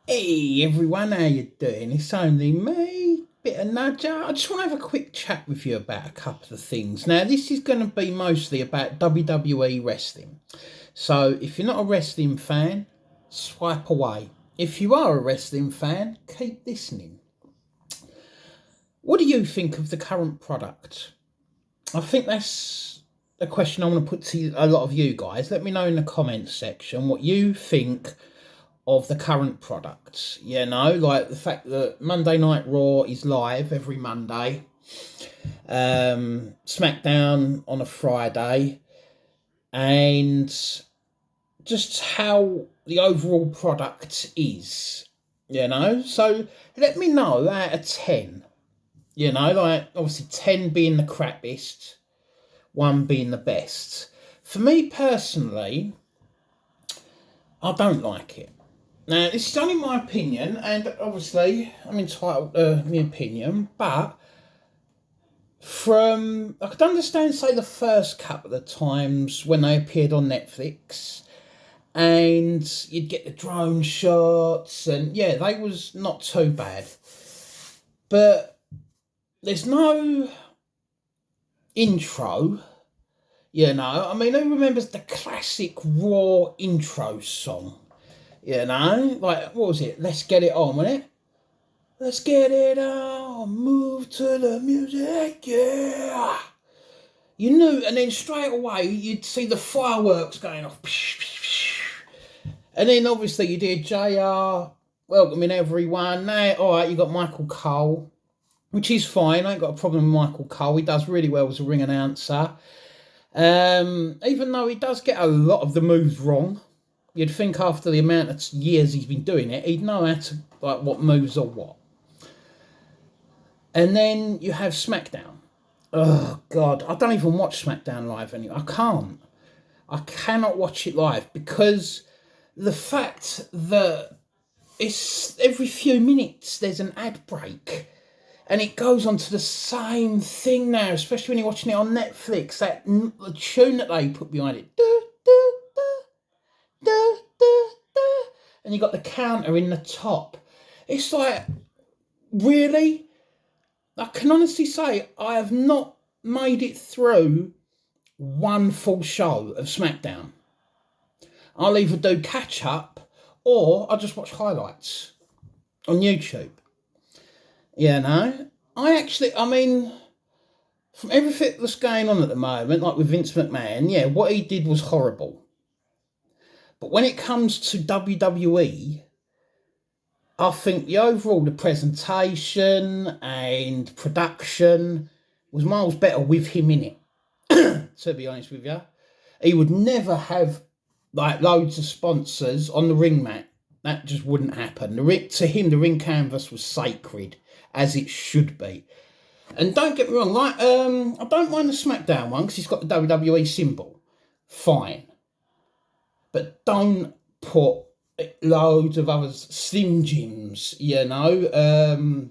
Hey everyone, how you doing? It's only me, bit of nudger. I just want to have a quick chat with you about a couple of things. Now, this is going to be mostly about WWE wrestling. So, if you're not a wrestling fan, swipe away. If you are a wrestling fan, keep listening. What do you think of the current product? I think that's a question I want to put to a lot of you guys. Let me know in the comments section what you think of the current product. You know, like the fact that Monday Night Raw is live every Monday, SmackDown on a Friday, and just how the overall product is, you know. So let me know out of 10, you know, like obviously 10 being the crappiest, 1 being the best. For me personally, I don't like it. Now, this is only my opinion, and obviously I'm entitled to my opinion, but I could understand, say, the first couple of times when they appeared on Netflix, and you'd get the drone shots, and yeah, they was not too bad. But there's no intro, you know. I mean, who remembers the classic Raw intro song? You know, like, what was it? Let's Get It On, wasn't it? Let's get it on, move to the music, yeah. You knew, and then straight away you'd see the fireworks going off. And then obviously you did JR, welcoming everyone. Now, alright, you got Michael Cole, which is fine. I ain't got a problem with Michael Cole. He does really well as a ring announcer. Even though he does get a lot of the moves wrong. You'd think after the amount of years he's been doing it, he'd know how to, like, what moves are what. And then you have SmackDown. Oh, God. I don't even watch SmackDown live anymore. I cannot watch it live because the fact that it's every few minutes there's an ad break. And it goes on to the same thing now, especially when you're watching it on Netflix. The tune that they put behind it. And you got the counter in the top. It's like, really? I can honestly say I have not made it through one full show of SmackDown. I'll either do catch up or I'll just watch highlights on YouTube. You know? I mean, from everything that's going on at the moment, like with Vince McMahon, yeah, what he did was horrible. But when it comes to WWE, I think the presentation and production was miles better with him in it, to be honest with you. He would never have, like, loads of sponsors on the ring mat. That just wouldn't happen. To him, the ring canvas was sacred, as it should be. And don't get me wrong, like, I don't mind the SmackDown one, because he's got the WWE symbol. Fine. But don't put loads of others, Slim Jims, you know,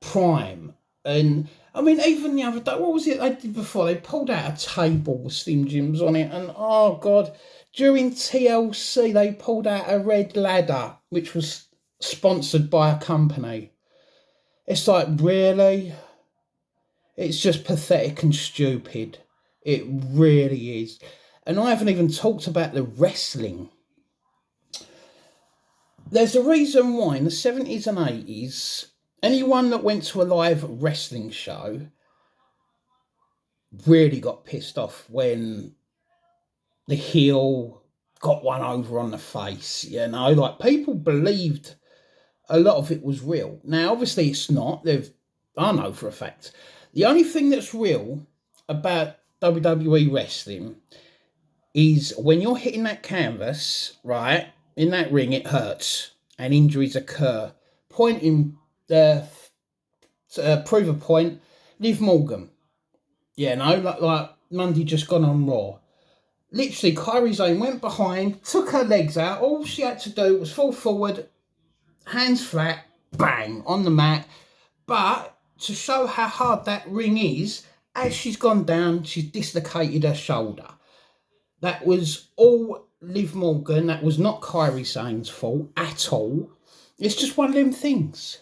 Prime. And, I mean, even the other day, what was it they did before? They pulled out a table with Slim Jims on it, and, oh, God, during TLC, they pulled out a red ladder, which was sponsored by a company. It's like, really? It's just pathetic and stupid. It really is. And I haven't even talked about the wrestling. There's a reason why in the 70s and 80s, anyone that went to a live wrestling show really got pissed off when the heel got one over on the face, you know? Like, people believed a lot of it was real. Now, obviously it's not. I know for a fact. The only thing that's real about WWE wrestling is when you're hitting that canvas, right, in that ring, it hurts and injuries occur. Prove a point, Liv Morgan. Yeah, no, like Monday just gone on Raw. Literally, Kairi Sane went behind, took her legs out. All she had to do was fall forward, hands flat, bang, on the mat. But to show how hard that ring is, as she's gone down, she's dislocated her shoulder. That was all Liv Morgan. That was not Kairi Sane's fault at all. It's just one of them things.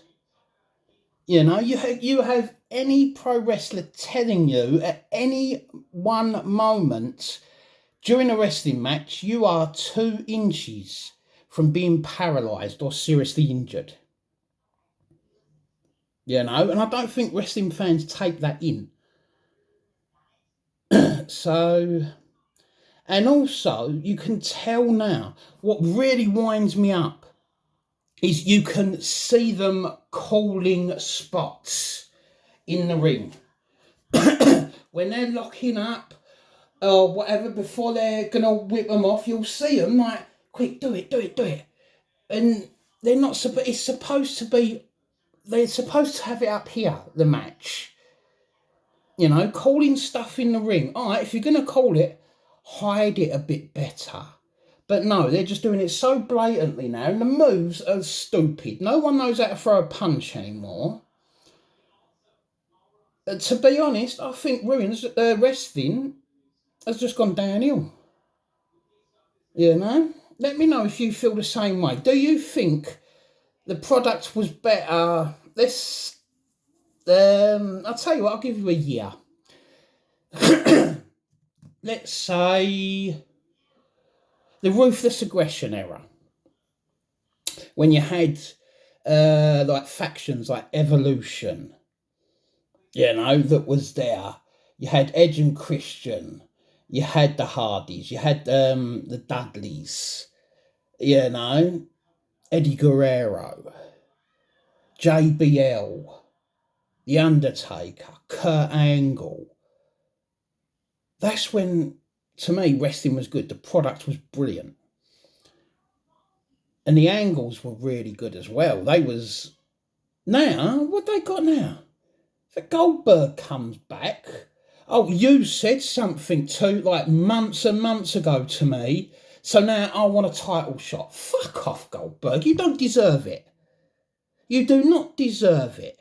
You know, you have any pro wrestler telling you at any one moment during a wrestling match, you are 2 inches from being paralysed or seriously injured. You know, and I don't think wrestling fans take that in. So, and also, you can tell now, what really winds me up is you can see them calling spots in the ring. When they're locking up or whatever, before they're going to whip them off, you'll see them like, quick, do it. And they're not, it's supposed to be, they're supposed to have it up here, the match. You know, calling stuff in the ring. All right, if you're going to call it, hide it a bit better. But no, they're just doing it so blatantly now, and the moves are stupid. No one knows how to throw a punch anymore. To be honest, I think wrestling has just gone downhill. You know? Let me know if you feel the same way. Do you think the product was better? I'll tell you what, I'll give you a year. Let's say the Ruthless Aggression era. When you had like factions like Evolution, you know, that was there. You had Edge and Christian. You had the Hardys. You had the Dudleys. You know, Eddie Guerrero, JBL, The Undertaker, Kurt Angle. That's when, to me, wrestling was good. The product was brilliant. And the angles were really good as well. Now, what they got now? If Goldberg comes back, oh, you said something like months and months ago to me, so now I want a title shot. Fuck off, Goldberg. You don't deserve it. You do not deserve it.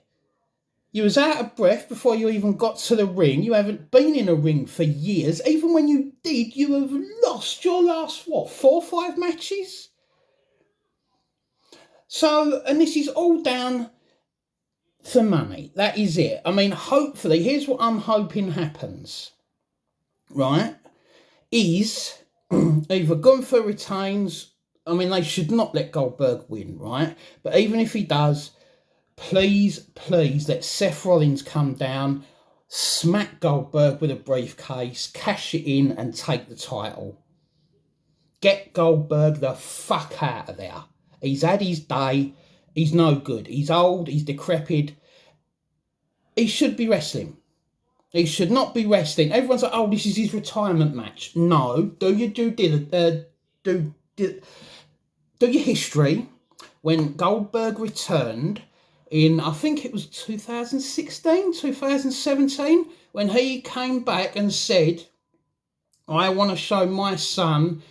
You was out of breath before you even got to the ring. You haven't been in a ring for years. Even when you did, you have lost your last, 4 or 5 matches? So, and this is all down for money. That is it. I mean, hopefully, here's what I'm hoping happens, right? Is either Gunther retains. I mean, they should not let Goldberg win, right? But even if he does, please let Seth Rollins come down, smack Goldberg with a briefcase, cash it in and take the title. Get Goldberg the fuck out of there. He's had his day. He's no good. He's old. He's decrepit. He should be wrestling. He should not be wrestling. Everyone's like, oh, this is his retirement match. No. Do your do your history. When Goldberg returned in, I think it was 2016, 2017, when he came back and said, I want to show my son,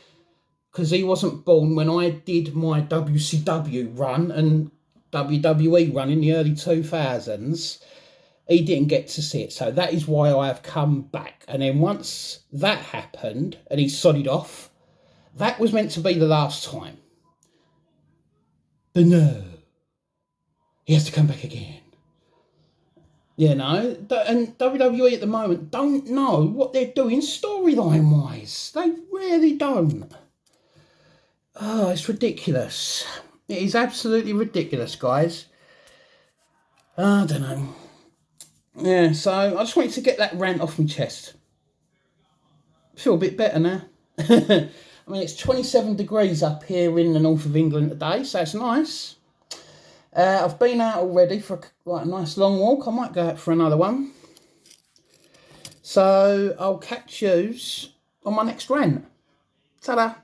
because he wasn't born when I did my WCW run and WWE run in the early 2000s. He didn't get to see it. So that is why I have come back. And then once that happened and he sodded off, that was meant to be the last time. But no, he has to come back again. You know, and WWE at the moment don't know what they're doing storyline-wise. They really don't. Oh, it's ridiculous. It is absolutely ridiculous, guys. I don't know. Yeah, so I just wanted to get that rant off my chest. Feel a bit better now. I mean, it's 27 degrees up here in the north of England today, so it's nice. I've been out already for a nice long walk. I might go out for another one. So I'll catch yous on my next rant. Ta-da.